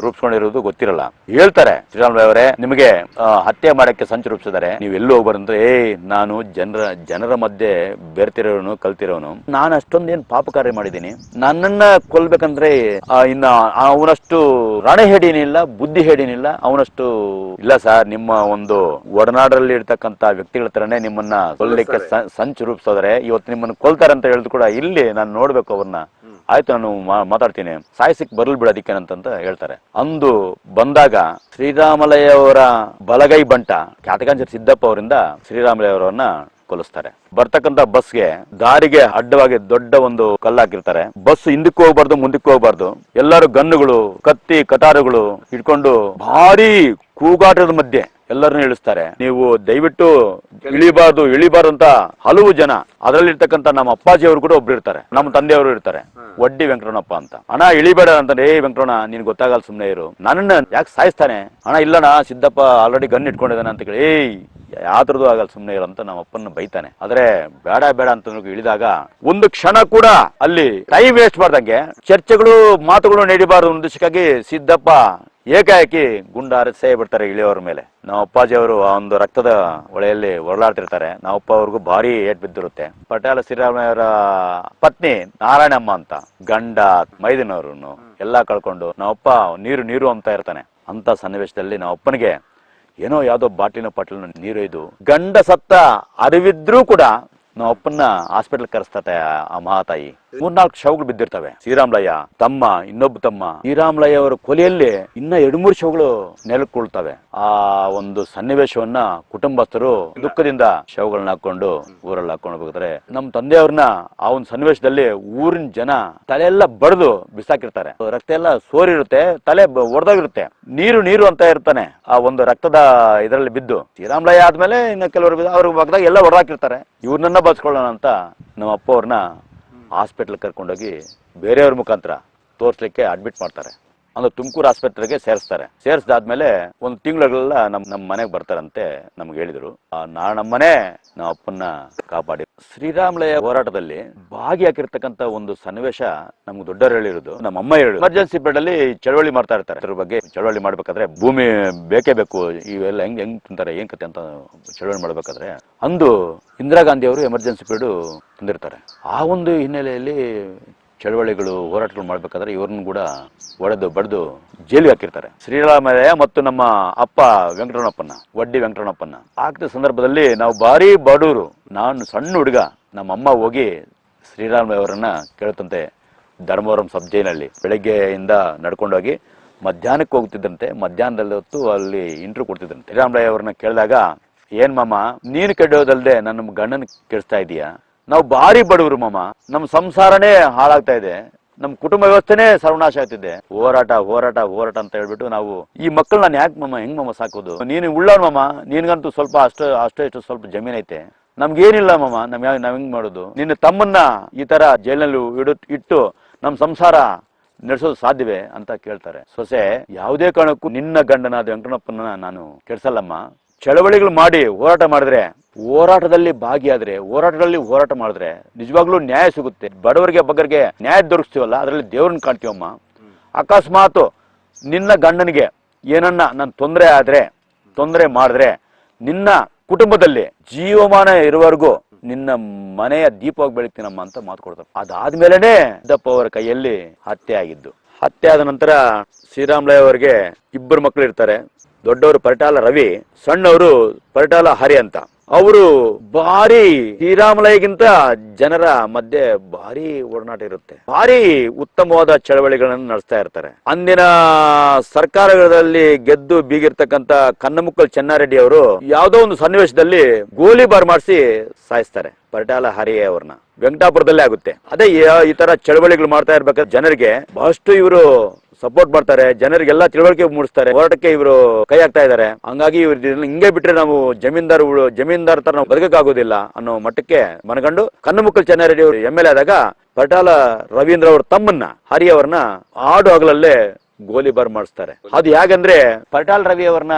ರೂಪಿಸ್ಕೊಂಡಿರೋದು ಗೊತ್ತಿರಲ್ಲ. ಹೇಳ್ತಾರೆ ಶ್ರೀರಾಮುಲಯ್ಯ ಅವರೇ, ನಿಮಗೆ ಹತ್ಯೆ ಮಾಡಕ್ಕೆ ಸಂಚು ರೂಪಿಸಿದ್ದಾರೆ, ನೀವು ಎಲ್ಲೂ ಹೋಗ್ಬಾರಂದ್ರೆ, ನಾನು ಜನರ ಮಧ್ಯೆ ಬೆರ್ತಿರೋನು ಕಲ್ತಿರೋನು, ನಾನು ಅಷ್ಟೊಂದೇನು ಪಾಪ ಕಾರ್ಯ ಮಾಡಿದ್ದೀನಿ, ನನ್ನನ್ನ ಕೊಲ್ಬೇಕಂದ್ರೆ ಇನ್ನ ಅವನಷ್ಟು ರಾಣೆ ಹೇಡಿನಿಲ್ಲ, ಬುದ್ಧಿ ಹೇಡಿನಿಲ್ಲ, ಅವನಷ್ಟು ಇಲ್ಲ ಸರ್. ನಿಮ್ಮ ಒಂದು ಒಡನಾಡಲ್ಲಿ ಇರ್ತಕ್ಕಂಥ ವ್ಯಕ್ತಿಗಳ ತರನೇ ನಿಮ್ಮನ್ನ ಕೊಲ್ಲಲಿಕ್ಕೆ ಸಂಚು ರೂಪಿಸೋದ್ರೆ ಇವತ್ತು ನಿಮ್ಮನ್ನು ಕೊಲ್ತಾರೆ ಅಂತ ಹೇಳಿದ್ರು ಕೂಡ ಇಲ್ಲಿ ನಾನು ನೋಡ್ಬೇಕು ಅವ್ರನ್ನ. ಆಯ್ತು, ನಾನು ಮಾತಾಡ್ತೀನಿ, ಸಾಯಿಸಿಕ್ ಬರ್ಲ್ ಬಿಡೋದಿಕ್ಕೆ ಅಂತ ಹೇಳ್ತಾರೆ. ಅಂದು ಬಂದಾಗ ಶ್ರೀರಾಮುಲಯ್ಯ ಅವರ ಬಲಗೈ ಬಂಟ ಕ್ಯಾತಕಾಂಚಲ್ ಸಿದ್ದಪ್ಪ ಅವರಿಂದ ಶ್ರೀರಾಮುಲಯ್ಯ ಅವರನ್ನ ಕೊಲಿಸ್ತಾರೆ. ಬರ್ತಕ್ಕಂತ ಬಸ್ಗೆ ದಾರಿಗೆ ಅಡ್ಡವಾಗಿ ದೊಡ್ಡ ಒಂದು ಕಲ್ಲು ಹಾಕಿರ್ತಾರೆ. ಬಸ್ ಹಿಂದಕ್ಕೂ ಹೋಗ್ಬಾರ್ದು, ಮುಂದಕ್ಕೂ ಹೋಗ್ಬಾರ್ದು. ಎಲ್ಲರೂ ಗನ್ನುಗಳು, ಕತ್ತಿ, ಕಟಾರುಗಳು ಇಟ್ಕೊಂಡು ಭಾರಿ ಕೂಗಾಟದ ಮಧ್ಯೆ ಎಲ್ಲರನ್ನೂ ಇಳಿಸ್ತಾರೆ. ನೀವು ದಯವಿಟ್ಟು ಇಳಿಬಾರ್ದು ಅಂತ ಹಲವು ಜನ, ಅದರಲ್ಲಿ ಇರ್ತಕ್ಕಂಥ ನಮ್ಮ ಅಪ್ಪಾಜಿ ಅವರು ಕೂಡ ಒಬ್ರು ಇರ್ತಾರೆ, ನಮ್ಮ ತಂದೆಯವರು ಇರ್ತಾರೆ, ವಡ್ಡಿ ವೆಂಕಟರಮಣಪ್ಪ ಅಂತ. ಅಣ್ಣ ಇಳಿಬೇಡ ಅಂತ, ಏ ವೆಂಕಟರಮಣ ನೀನ್ ಗೊತ್ತಾಗಲ್ಲ, ಸುಮ್ನೆ ಇರು, ನನ್ನನ್ನ ಯಾಕೆ ಸಾಯಿಸ್ತಾನೆ? ಅಣ್ಣ ಇಲ್ಲಣ್ಣ, ಸಿದ್ದಪ್ಪ ಆಲ್ರೆಡಿ ಗನ್ ಇಟ್ಕೊಂಡಿದ್ದಾನೆ ಅಂತ ಕೇಳಿ, ಏಯ್ ಯಾವ್ದ್ರದ್ದು ಆಗಲ್ಲ, ಸುಮ್ನೆ ಇರು ಅಂತ ನಮ್ಮ ಅಪ್ಪನ ಬೈತಾನೆ. ಆದ್ರೆ ಬೇಡ ಅಂತ ಇಳಿದಾಗ ಒಂದು ಕ್ಷಣ ಕೂಡ ಅಲ್ಲಿ ಟೈಮ್ ವೇಸ್ಟ್ ಮಾಡ್ದಂಗೆ ಚರ್ಚೆಗಳು, ಮಾತುಗಳು ನಡೀಬಾರದು ಉದ್ದೇಶಕ್ಕಾಗಿ ಸಿದ್ದಪ್ಪ ಏಕಾಏಕಿ ಗುಂಡಾರಿಸೇ ಬಿಡ್ತಾರೆ ಇಳಿಯೋರ ಮೇಲೆ. ನಮ್ಮ ಅಪ್ಪಾಜಿ ಅವರು ಆ ಒಂದು ರಕ್ತದ ಹೊಳೆಯಲ್ಲಿ ಹೊರಲಾಡ್ತಿರ್ತಾರೆ. ನಾವಪ್ಪ ಅವ್ರಿಗೂ ಭಾರಿ ಏಟ್ ಬಿದ್ದಿರುತ್ತೆ. ಪಟ್ಯಾಲ ಶ್ರೀರಾಮಯ್ಯ ಅವರ ಪತ್ನಿ ನಾರಾಯಣಮ್ಮ ಅಂತ, ಗಂಡ ಮೈದಿನವ್ರು ಎಲ್ಲಾ ಕಳ್ಕೊಂಡು ನಾವಪ್ಪ ನೀರು ಅಂತ ಇರ್ತಾನೆ. ಅಂತ ಸನ್ನಿವೇಶದಲ್ಲಿ ನಾವಪ್ಪನಿಗೆ ಏನೋ ಯಾವ್ದೋ ಬಾಟ್ಲಿನ ಪಟ್ಲಿನ ನೀರು ಇದು ಗಂಡ ಸತ್ತ ಅರಿವಿದ್ರೂ ಕೂಡ ನಾವಪ್ಪನ್ನ ಹಾಸ್ಪಿಟಲ್ ಕರೆಸ್ತಾರೆ ಆ ಮಹಾತಾಯಿ. 3-4 ಶವಗಳು ಬಿದ್ದಿರ್ತವೆ. ಶ್ರೀರಾಮುಲಯ್ಯ ತಮ್ಮ, ಇನ್ನೊಬ್ಬ ತಮ್ಮ, ಶ್ರೀರಾಮುಲಯ್ಯ ಅವರ ಕೊಲೆಯಲ್ಲಿ ಇನ್ನ 2-3 ಶವಗಳು ನೆಲಕೊಳ್ತವೆ. ಆ ಒಂದು ಸನ್ನಿವೇಶವನ್ನ ಕುಟುಂಬಸ್ಥರು ದುಃಖದಿಂದ ಶವಗಳನ್ನ ಹಾಕೊಂಡು ಊರಲ್ಲಿ ಹಾಕೊಂಡು ಹೋಗ್ತಾರೆ. ನಮ್ಮ ತಂದೆಯವ್ರನ್ನ ಆ ಒಂದು ಸನ್ನಿವೇಶದಲ್ಲಿ ಊರಿನ ಜನ ತಲೆಯೆಲ್ಲ ಬಡ್ದು ಬಿಸಾಕಿರ್ತಾರೆ. ರಕ್ತ ಎಲ್ಲ ಸೋರಿರುತ್ತೆ, ತಲೆ ಒಡೆದೋಗಿರುತ್ತೆ. ನೀರು ಅಂತ ಇರ್ತಾನೆ ಆ ಒಂದು ರಕ್ತದ ಇದರಲ್ಲಿ ಬಿದ್ದು. ಶ್ರೀರಾಮುಲಯ್ಯ ಆದ್ಮೇಲೆ ಇನ್ನು ಕೆಲವರು ಅವ್ರ ಭಾಗದಾಗ ಎಲ್ಲ ಹೊಡೆದಾಕಿರ್ತಾರೆ. ಇವ್ರನ್ನ ಬಚ್ಕೊಳ್ಳೋಣ ಅಂತ ನಮ್ಮ ಅಪ್ಪ ಅವ್ರನ್ನ ಹಾಸ್ಪಿಟ್ಲ್ ಕರ್ಕೊಂಡೋಗಿ ಬೇರೆಯವ್ರ ಮುಖಾಂತರ ತೋರಿಸ್ಲಿಕ್ಕೆ ಅಡ್ಮಿಟ್ ಮಾಡ್ತಾರೆ. ಅಂದ್ರೆ ತುಮಕೂರು ಆಸ್ಪತ್ರೆಗೆ ಸೇರಿಸ್ತಾರೆ. ಸೇರಿಸಿದಾದ್ಮೇಲೆ 1 ತಿಂಗಳೆಲ್ಲ ನಮ್ಮ ಮನೆಗೆ ಬರ್ತಾರಂತೆ ನಮ್ಗೆ ಹೇಳಿದ್ರು. ನಮ್ಮನೆ ನಮ್ಮ ಅಪ್ಪನ್ನ ಕಾಪಾಡಿ. ಶ್ರೀರಾಮುಲಯ್ಯ ಹೋರಾಟದಲ್ಲಿ ಭಾಗಿಯಾಗಿರ್ತಕ್ಕಂಥ ಒಂದು ಸನ್ನಿವೇಶ ನಮ್ಗೆ ದೊಡ್ಡವರು ಹೇಳಿರೋದು. ನಮ್ಮ ಅಮ್ಮ ಹೇಳಿದ್ರು, ಎಮರ್ಜೆನ್ಸಿ ಬೆಡ್ ಅಲ್ಲಿ ಚಳವಳಿ ಮಾಡ್ತಾ ಇರ್ತಾರೆ. ಅದ್ರ ಬಗ್ಗೆ ಚಳವಳಿ ಮಾಡ್ಬೇಕಾದ್ರೆ ಭೂಮಿ ಬೇಕೇ ಬೇಕು, ಇವೆಲ್ಲ ಹೆಂಗ್ ತಿಂತಾರೆ ಏನ್ ಕತೆ ಅಂತ ಚಳವಳಿ ಮಾಡ್ಬೇಕಾದ್ರೆ ಅಂದು ಇಂದಿರಾ ಗಾಂಧಿ ಅವರು ಎಮರ್ಜೆನ್ಸಿ ಬೆಡ್ ತಂದಿರ್ತಾರೆ. ಆ ಒಂದು ಹಿನ್ನೆಲೆಯಲ್ಲಿ ಚಳವಳಿಗಳು, ಹೋರಾಟಗಳು ಮಾಡ್ಬೇಕಾದ್ರೆ ಇವ್ರನ್ನ ಕೂಡ ಒಡೆದು ಬಡ್ದು ಜೈಲಿಗೆ ಹಾಕಿರ್ತಾರೆ. ಶ್ರೀರಾಮಯ್ಯ ಮತ್ತು ನಮ್ಮ ಅಪ್ಪ ವೆಂಕಟರಮಣಪ್ಪನ, ವಡ್ಡಿ ವೆಂಕಟರಮಣಪ್ಪನ ಹಾಕಿದ ಸಂದರ್ಭದಲ್ಲಿ ನಾವು ಭಾರಿ ಬಡವರು. ನಾನು ಸಣ್ಣ ಹುಡುಗ. ನಮ್ಮ ಅಮ್ಮ ಹೋಗಿ ಶ್ರೀರಾಮಯ್ಯ ಅವರನ್ನ ಕೇಳ್ತಂತೆ ಧರ್ಮವರಂ ಸಬ್ ಜೈಲಲ್ಲಿ. ಬೆಳಗ್ಗೆಯಿಂದ ನಡ್ಕೊಂಡೋಗಿ ಮಧ್ಯಾಹ್ನಕ್ಕೆ ಹೋಗ್ತಿದ್ದಂತೆ. ಮಧ್ಯಾಹ್ನದಲ್ಲಿ ಹೊತ್ತು ಅಲ್ಲಿ ಇಂಟರ್ವ್ಯೂ ಕೊಡ್ತಿದ್ದಂತೆ. ಶ್ರೀರಾಮಯ್ಯ ಅವ್ರನ್ನ ಕೇಳಿದಾಗ, ಏನ್ ಮಾಮ ನೀನು ಕೆಡೋದಲ್ದೆ ನನ್ನ ಗಂಡನ ಕೆಡಿಸ್ತಾ ಇದೀಯಾ? ನಾವು ಭಾರಿ ಬಡವರು ಮಾಮ, ನಮ್ಮ ಸಂಸಾರನೇ ಹಾಳಾಗ್ತಾ ಇದೆ, ನಮ್ ಕುಟುಂಬ ವ್ಯವಸ್ಥೆನೇ ಸರ್ವನಾಶ ಆಗ್ತಿದೆ. ಹೋರಾಟ ಅಂತ ಹೇಳ್ಬಿಟ್ಟು ನಾವು ಈ ಮಕ್ಕಳು ನಾನು ಯಾಕೆ ಮಾಮ ಹೆಂಗ್ ಮಾಮ ಸಾಕೋದು? ನೀನು ಉಳ್ಳೋನ್ ಮಾಮ, ನಿನ್ಗಂತೂ ಸ್ವಲ್ಪ ಅಷ್ಟು ಸ್ವಲ್ಪ ಜಮೀನ್ ಐತೆ, ನಮ್ಗೇನಿಲ್ಲ ಮಾಮ, ನಾವ್ ಹೆಂಗ್ ಮಾಡೋದು? ನಿನ್ನ ತಮ್ಮನ್ನ ಈ ತರ ಜೈಲಿನಲ್ಲಿ ಇಟ್ಟು ನಮ್ ಸಂಸಾರ ನಡೆಸೋದು ಸಾಧ್ಯವೇ ಅಂತ ಕೇಳ್ತಾರೆ. ಸೊಸೆ, ಯಾವುದೇ ಕಾರಣಕ್ಕೂ ನಿನ್ನ ಗಂಡನಾದ ವೆಂಕಟಪ್ಪನ ನಾನು ಕೆಡ್ಸಲ್ಲಮ್ಮ. ಚಳವಳಿಗಳು ಮಾಡಿ ಹೋರಾಟ ಮಾಡಿದ್ರೆ, ಹೋರಾಟದಲ್ಲಿ ಭಾಗಿಯಾದ್ರೆ, ಹೋರಾಟ ಮಾಡಿದ್ರೆ ನಿಜವಾಗ್ಲೂ ನ್ಯಾಯ ಸಿಗುತ್ತೆ. ಬಡವರಿಗೆ ಬಗ್ಗರಿಗೆ ನ್ಯಾಯ ದೊರಕಿಸ್ತೀವಲ್ಲ, ಅದರಲ್ಲಿ ದೇವ್ರನ್ನ ಕಾಣ್ತೀವಮ್ಮ. ಅಕಸ್ಮಾತ್ ನಿನ್ನ ಗಂಡನಿಗೆ ಏನನ್ನ ನಾನು ತೊಂದರೆ ಮಾಡಿದ್ರೆ ನಿನ್ನ ಕುಟುಂಬದಲ್ಲಿ ಜೀವಮಾನ ಇರುವವರೆಗೂ ನಿನ್ನ ಮನೆಯ ದೀಪವಾಗಿ ಬೆಳಿತೀನಮ್ಮ ಅಂತ ಮಾತು ಕೊಡ್ತಾರೆ. ಅದಾದ್ಮೇಲೆನೆ ಸಿದ್ದಪ್ಪ ಅವರ ಕೈಯಲ್ಲಿ ಹತ್ಯೆ ಆಗಿದ್ದು. ಹತ್ಯೆ ಆದ ನಂತರ ಶ್ರೀರಾಮುಲು ಅವರಿಗೆ ಇಬ್ಬರು ಮಕ್ಕಳು ಇರ್ತಾರೆ. ದೊಡ್ಡವರು ಪರಿಟಾಲ ರವಿ, ಸಣ್ಣವರು ಪರಿಟಾಲ ಹರಿ ಅಂತ. ಅವರು ಭಾರಿ ಶ್ರೀರಾಮುಲುಗಿಂತ ಜನರ ಮಧ್ಯೆ ಭಾರಿ ಒಡನಾಟ ಇರುತ್ತೆ. ಭಾರಿ ಉತ್ತಮವಾದ ಚಳವಳಿಗಳನ್ನು ನಡೆಸ್ತಾ ಇರ್ತಾರೆ. ಅಂದಿನ ಸರ್ಕಾರದಲ್ಲಿ ಗೆದ್ದು ಬೀಗಿರ್ತಕ್ಕಂತ ಕನ್ನಮುಕ್ಕಲ್ ಚೆನ್ನಾರೆಡ್ಡಿ ಅವರು ಯಾವುದೋ ಒಂದು ಸನ್ನಿವೇಶದಲ್ಲಿ ಗೋಲಿಬಾರ್ ಮಾಡಿಸಿ ಸಾಯಿಸ್ತಾರೆ ಪರಿಟಾಲ ಹರಿ ಅವ್ರನ್ನ. ವೆಂಕಟಾಪುರದಲ್ಲೇ ಆಗುತ್ತೆ. ಅದೇ ಈ ತರ ಚಳವಳಿಗಳು ಮಾಡ್ತಾ ಇರ್ಬೇಕಾದ್ರೆ ಜನರಿಗೆ ಬಹಳಷ್ಟು ಇವರು ಸಪೋರ್ಟ್ ಮಾಡ್ತಾರೆ, ಜನರಿಗೆಲ್ಲ ತಿಳುವಳಿಕೆ ಮೂಡಿಸ್ತಾರೆ, ಹೋರಾಟಕ್ಕೆ ಇವರು ಕೈ ಹಾಕ್ತಾ ಇದ್ದಾರೆ. ಹಂಗಾಗಿ ಇವ್ರು ಹಿಂಗೆ ಬಿಟ್ರೆ ನಾವು ಜಮೀನ್ದಾರ್ ತರ ನಾವು ಬದುಕಕ್ಕಾಗೋದಿಲ್ಲ ಅನ್ನೋ ಮಟ್ಟಕ್ಕೆ ಮನಗಂಡು ಕನ್ನಮುಕ್ಕಲ್ ಚೆನ್ನಾರೆಡ್ಡಿ ಅವರು MLA ಆದಾಗ ಪರಿಟಾಲ ರವೀಂದ್ರ ಅವ್ರ ತಮ್ಮನ್ನ ಹರಿ ಅವ್ರನ್ನ ಆಡು ಹಗಲಲ್ಲೇ ಗೋಲಿಬಾರ್ ಮಾಡಿಸ್ತಾರೆ. ಅದು ಹೇಗಂದ್ರೆ ಪರಿಟಾಲ ರವಿ ಅವ್ರನ್ನ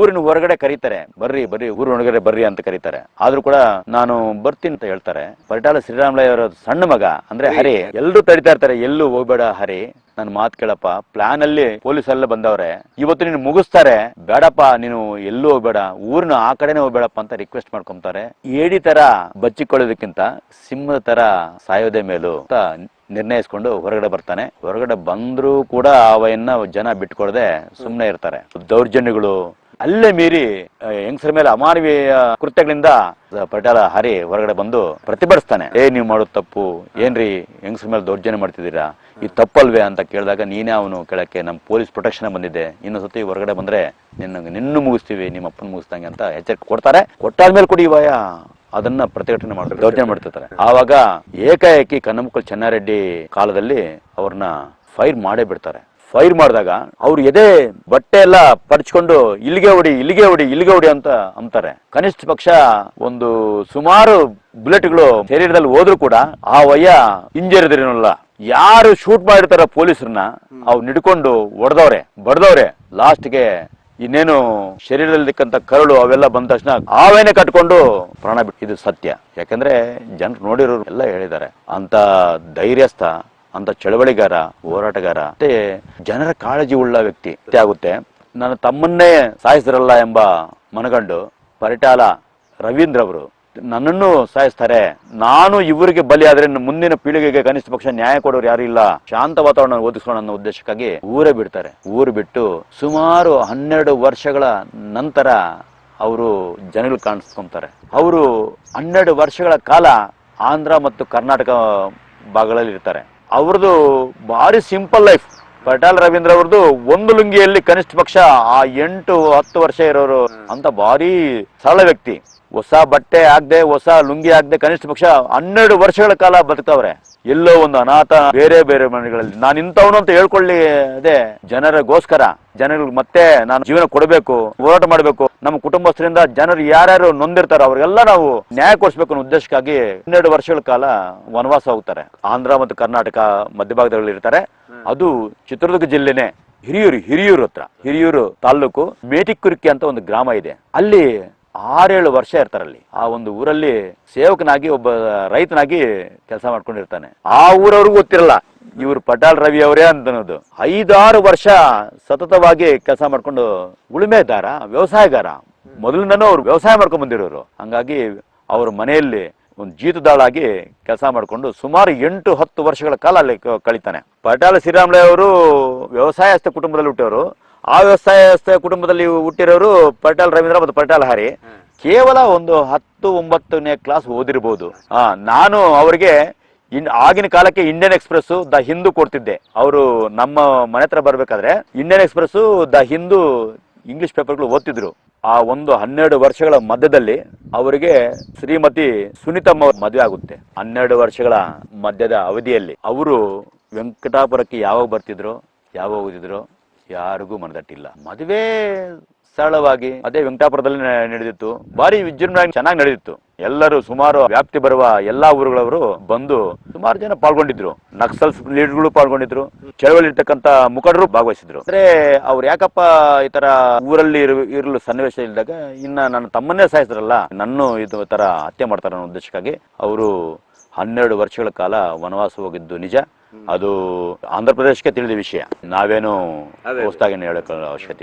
ಊರಿನ ಹೊರಗಡೆ ಕರೀತಾರೆ, ಬರ್ರಿ ಊರಿನ ಹೊರಗಡೆ ಬರ್ರಿ ಅಂತ ಕರೀತಾರೆ. ಆದ್ರೂ ಕೂಡ ನಾನು ಬರ್ತೀನಿ ಅಂತ ಹೇಳ್ತಾರೆ. ಪರಿಟಾಲ ಶ್ರೀರಾಮುಲು ಅವರ ಸಣ್ಣ ಮಗ ಅಂದ್ರೆ ಹರಿ ಎಲ್ರು ತಡಿತಾ ಇರ್ತಾರೆ, ಎಲ್ಲೂ ಹೋಗ್ಬೇಡ ಹರಿ, ನನ್ ಮಾತ್ ಕೇಳಪ್ಪ, ಪ್ಲಾನ್ ಅಲ್ಲಿ ಪೊಲೀಸ್ ಎಲ್ಲ ಬಂದವ್ರೆ, ಇವತ್ತು ನೀನು ಮುಗಿಸ್ತಾರೆ, ಬೇಡಪ್ಪ ನೀನು ಎಲ್ಲೂ ಹೋಗ್ಬೇಡ, ಊರಿನ ಆ ಕಡೆನೆ ಹೋಗ್ಬೇಡಪ್ಪ ಅಂತ ರಿಕ್ವೆಸ್ಟ್ ಮಾಡ್ಕೊಂತಾರೆ. ಏಡಿ ತರ ಬಚ್ಚಿಕೊಳ್ಳೋದಕ್ಕಿಂತ ಸಿಂಹದ ತರ ಸಾಯೋದೇ ಮೇಲು ಅಂತ ನಿರ್ಣಯಿಸ್ಕೊಂಡು ಹೊರಗಡೆ ಬರ್ತಾನೆ. ಹೊರಗಡೆ ಬಂದ್ರೂ ಕೂಡ ಅವನ್ನ ಜನ ಬಿಟ್ಕೊಡದೆ ಸುಮ್ನೆ ಇರ್ತಾರೆ. ದೌರ್ಜನ್ಯಗಳು ಅಲ್ಲೇ ಮೀರಿ ಹೆಂಗಸರ ಮೇಲೆ ಅಮಾನವೀಯ ಕೃತ್ಯಗಳಿಂದ ಪರಿಟಾಲ ಹರಿ ಹೊರಗಡೆ ಬಂದು ಪ್ರತಿಭಟಿಸ್ತಾನೆ. ನೀವು ಮಾಡೋದು ತಪ್ಪು, ಏನ್ರಿ ಹೆಂಗಸರ ಮೇಲೆ ದೌರ್ಜನ್ಯ ಮಾಡ್ತಿದ್ದೀರಾ, ಈ ತಪ್ಪಲ್ವೇ ಅಂತ ಕೇಳಿದಾಗ, ನೀನೇ ಅವನು ಕೇಳಕ್ಕೆ ನಮ್ ಪೊಲೀಸ್ ಪ್ರೊಟೆಕ್ಷನ್ ಬಂದಿದೆ, ಇನ್ನೊಂದ್ಸತಿ ಹೊರಗಡೆ ಬಂದ್ರೆ ನಿನ್ನ ಮುಗಿಸ್ತೀವಿ, ನಿಮ್ಮ ಅಪ್ಪನ ಮುಗಿಸ್ದಂಗೆ ಅಂತ ಎಚ್ಚರಿಕೆ ಕೊಡ್ತಾರೆ. ಕೊಟ್ಟಾದ್ಮೇಲೆ ಕೂಡ ಇವಾಯ ಅದನ್ನ ಪ್ರತಿಭಟನೆ ಮಾಡ್ತಾರೆ, ದೌರ್ಜನ್ಯ ಮಾಡ್ತಿರ್ತಾರೆ. ಆವಾಗ ಏಕಾಏಕಿ ಕನ್ನಮುಕ್ಕಲ್ ಚೆನ್ನಾರೆಡ್ಡಿ ಕಾಲದಲ್ಲಿ ಅವ್ರನ್ನ ಫೈರ್ ಮಾಡೇ ಬಿಡ್ತಾರೆ. ಫೈರ್ ಮಾಡಿದಾಗ ಅವ್ರು ಎದೆ ಬಟ್ಟೆ ಎಲ್ಲ ಪರ್ಚ್ಕೊಂಡು ಇಲ್ಲಿಗೆ ಹೊಡಿ ಅಂತ ಅಂತಾರೆ. ಕನಿಷ್ಠ ಪಕ್ಷ ಒಂದು ಸುಮಾರು ಬುಲೆಟ್ಗಳು ಶರೀರದಲ್ಲಿ ಹೋದ್ರು ಕೂಡ ಆ ವಯ್ಯ ಇಂಜರಿದ್ರೇನಲ್ಲ. ಯಾರು ಶೂಟ್ ಮಾಡಿರ್ತಾರ ಪೊಲೀಸರನ್ನ ಅವ್ರು ನಿಡ್ಕೊಂಡು ಬಡ್ದವ್ರೆ ಲಾಸ್ಟ್ಗೆ ಇನ್ನೇನು ಶರೀರದಲ್ಲಿಕ್ಕಂತ ಕರಳು ಅವೆಲ್ಲ ಬಂದ ತಕ್ಷಣ ಆವೇನೆ ಕಟ್ಕೊಂಡು ಪ್ರಾಣ ಬಿಟ್ಟು. ಇದು ಸತ್ಯ, ಯಾಕಂದ್ರೆ ಜನರು ನೋಡಿರೋರು ಎಲ್ಲ ಹೇಳಿದ್ದಾರೆ. ಅಂತ ಧೈರ್ಯಸ್ಥ, ಅಂತ ಚಳವಳಿಗಾರ, ಹೋರಾಟಗಾರ, ಮತ್ತೆ ಜನರ ಕಾಳಜಿ ಉಳ್ಳ ವ್ಯಕ್ತಿ ಆಗುತ್ತೆ. ನನ್ನ ತಮ್ಮನ್ನೇ ಸಾಯಿಸಿದ್ರಲ್ಲ ಎಂಬ ಮನಗಂಡು ಪರಿಟಾಲ ರವೀಂದ್ರ ಅವರು ನನ್ನನ್ನು ಸಾಯಿಸ್ತಾರೆ, ನಾನು ಇವರಿಗೆ ಬಲಿಯಾದ್ರೆ ಮುಂದಿನ ಪೀಳಿಗೆಗೆ ಕನಿಷ್ಠ ಪಕ್ಷ ನ್ಯಾಯ ಕೊಡೋರು ಯಾರು ಇಲ್ಲ, ಶಾಂತ ವಾತಾವರಣ ಒದಗಿಸೋಣ ಅನ್ನೋ ಉದ್ದೇಶಕ್ಕಾಗಿ ಊರೇ ಬಿಡ್ತಾರೆ. ಊರು ಬಿಟ್ಟು ಸುಮಾರು 12 ವರ್ಷಗಳ ನಂತರ ಅವರು ಜನಗಳು ಕಾಣಿಸ್ಕೊಂತಾರೆ. ಅವರು 12 ವರ್ಷಗಳ ಕಾಲ ಆಂಧ್ರ ಮತ್ತು ಕರ್ನಾಟಕ ಭಾಗಗಳಲ್ಲಿ ಇರ್ತಾರೆ. ಅವ್ರದ್ದು ಭಾರಿ ಸಿಂಪಲ್ ಲೈಫ್. ಪರಿಟಾಲ ರವೀಂದ್ರ ಅವ್ರದ್ದು ಒಂದು ಲುಂಗಿಯಲ್ಲಿ ಕನಿಷ್ಠ ಪಕ್ಷ ಆ 8-10 ವರ್ಷ ಇರೋರು ಅಂತ ಭಾರಿ ಸರಳ ವ್ಯಕ್ತಿ. ಹೊಸ ಬಟ್ಟೆ ಆಗದೆ, ಹೊಸ ಲುಂಗಿ ಆಗದೆ ಕನಿಷ್ಠ ಪಕ್ಷ 12 ವರ್ಷಗಳ ಕಾಲ ಬದುಕ್ತವ್ರೆ. ಎಲ್ಲೋ ಒಂದು ಅನಾಥ ಬೇರೆ ಮನೆಗಳಲ್ಲಿ. ನಾನು ಇಂಥವನು ಅಂತ ಹೇಳ್ಕೊಳ್ಳಿ ಅದೇ ಜನರಿಗೋಸ್ಕರ, ಜನರಿಗೆ ಮತ್ತೆ ನಾನು ಜೀವನ ಕೊಡಬೇಕು, ಹೋರಾಟ ಮಾಡಬೇಕು, ನಮ್ಮ ಕುಟುಂಬಸ್ಥರಿಂದ ಜನರು ಯಾರ್ಯಾರು ನೊಂದಿರ್ತಾರೋ ಅವ್ರಿಗೆಲ್ಲ ನಾವು ನ್ಯಾಯ ಕೊಡಿಸ್ಬೇಕು ಅನ್ನೋ ಉದ್ದೇಶಕ್ಕಾಗಿ 12 ವರ್ಷಗಳ ಕಾಲ ವನವಾಸ ಹೋಗ್ತಾರೆ. ಆಂಧ್ರ ಮತ್ತು ಕರ್ನಾಟಕ ಮಧ್ಯಭಾಗದಲ್ಲಿ ಇರ್ತಾರೆ. ಅದು ಚಿತ್ರದುರ್ಗ ಜಿಲ್ಲೆನೆ ಹಿರಿಯೂರು ಹತ್ರ, ಹಿರಿಯೂರು ತಾಲ್ಲೂಕು ಮೇಟಿಕುರ್ಕಿ ಅಂತ ಒಂದು ಗ್ರಾಮ ಇದೆ. ಅಲ್ಲಿ 6-7 ವರ್ಷ ಇರ್ತಾರಲ್ಲಿ. ಆ ಒಂದು ಊರಲ್ಲಿ ಸೇವಕನಾಗಿ, ಒಬ್ಬ ರೈತನಾಗಿ ಕೆಲಸ ಮಾಡ್ಕೊಂಡಿರ್ತಾನೆ. ಆ ಊರವ್ರಿಗೂ ಗೊತ್ತಿರಲ್ಲ ಇವ್ರು ಪರಿಟಾಲ ರವಿ ಅವರೇ ಅಂತನೋದು. 5-6 ವರ್ಷ ಸತತವಾಗಿ ಕೆಲಸ ಮಾಡ್ಕೊಂಡು ಉಳುಮೆದಾರ, ವ್ಯವಸಾಯಗಾರ, ಮೊದಲಿಂದನೂ ಅವ್ರು ವ್ಯವಸಾಯ ಮಾಡ್ಕೊಂಡ್ ಬಂದಿರೋರು. ಹಂಗಾಗಿ ಅವ್ರ ಮನೆಯಲ್ಲಿ ಒಂದು ಜೀತದಾಳಾಗಿ ಕೆಲಸ ಮಾಡಿಕೊಂಡು ಸುಮಾರು 8-10 ವರ್ಷಗಳ ಕಾಲ ಅಲ್ಲಿ ಕಳೀತಾನೆ. ಪರಿಟಾಲ ಶ್ರೀರಾಮುಲು ಅವರು ವ್ಯವಸಾಯಸ್ಥ ಕುಟುಂಬದಲ್ಲಿ ಹುಟ್ಟವರು. ಆ ವ್ಯವಸಾಯಸ್ಥ ಕುಟುಂಬದಲ್ಲಿ ಹುಟ್ಟಿರೋರು ಪರಿಟಾಲ ರವೀಂದ್ರ ಮತ್ತು ಪರಿಟಾಲ ಹರಿ. ಕೇವಲ ಒಂದು 10-9ನೇ ಕ್ಲಾಸ್ ಓದಿರ್ಬೋದು. ನಾನು ಅವರಿಗೆ ಆಗಿನ ಕಾಲಕ್ಕೆ ಇಂಡಿಯನ್ ಎಕ್ಸ್ಪ್ರೆಸ್, ದ ಹಿಂದೂ ಕೊಡ್ತಿದ್ದೆ. ಅವರು ನಮ್ಮ ಮನೆ ಹತ್ರ ಬರ್ಬೇಕಾದ್ರೆ Indian express, the Hindu English ಪೇಪರ್ಗಳು ಓದ್ತಿದ್ರು. ಆ ಒಂದು 12 ವರ್ಷಗಳ ಮಧ್ಯದಲ್ಲಿ ಅವರಿಗೆ ಶ್ರೀಮತಿ ಸುನೀತಮ್ಮ ಮದುವೆ ಆಗುತ್ತೆ. 12 ವರ್ಷಗಳ ಮಧ್ಯದ ಅವಧಿಯಲ್ಲಿ ಅವರು ವೆಂಕಟಾಪುರಕ್ಕೆ ಯಾವಾಗ ಬರ್ತಿದ್ರು, ಯಾವಾಗ ಹೋಗಿದ್ರು ಯಾರಿಗೂ ಮನದಟ್ಟಿಲ್ಲ. ಮದುವೆ ಸರಳವಾಗಿ ಅದೇ ವೆಂಕಟಾಪುರದಲ್ಲಿ ನಡೆದಿತ್ತು. ಭಾರಿ ವಿಜೃಂಭಣೆಯಾಗಿ ಚೆನ್ನಾಗಿ ನಡೆದಿತ್ತು. ಎಲ್ಲರೂ ಸುಮಾರು ವ್ಯಾಪ್ತಿ ಬರುವ ಎಲ್ಲಾ ಊರುಗಳವರು ಬಂದು ಸುಮಾರು ಜನ ಪಾಲ್ಗೊಂಡಿದ್ರು. ನಕ್ಸಲ್ಸ್ ಲೀಡರ್ಗಳು ಪಾಲ್ಗೊಂಡಿದ್ರು, ಚಳವಳಿ ಇರ್ತಕ್ಕಂತ ಮುಖಂಡರು ಭಾಗವಹಿಸಿದ್ರು. ಅಂದ್ರೆ ಅವ್ರು ಯಾಕಪ್ಪ ಈ ತರ ಊರಲ್ಲಿ ಇರಲು ಸನ್ನಿವೇಶ ಇಲ್ದಾಗ ಇನ್ನ ನನ್ನ ತಮ್ಮನ್ನೇ ಸಾಯಿಸಿದ್ರಲ್ಲ, ನನ್ನ ಇದು ತರ ಹತ್ಯೆ ಮಾಡ್ತಾರ ಅನ್ನೋ ಉದ್ದೇಶಕ್ಕಾಗಿ ಅವರು 12 ವರ್ಷಗಳ ಕಾಲ ವನವಾಸ ಹೋಗಿದ್ದು ನಿಜ. ಅದು ಆಂಧ್ರ ಪ್ರದೇಶಕ್ಕೆ ತಿಳಿದ ವಿಷಯ. ನಾವೇನು ಹೊಸದಾಗಿ ಹೇಳೋಕೆ ಅವಶ್ಯಕತೆ ಇಲ್ಲ.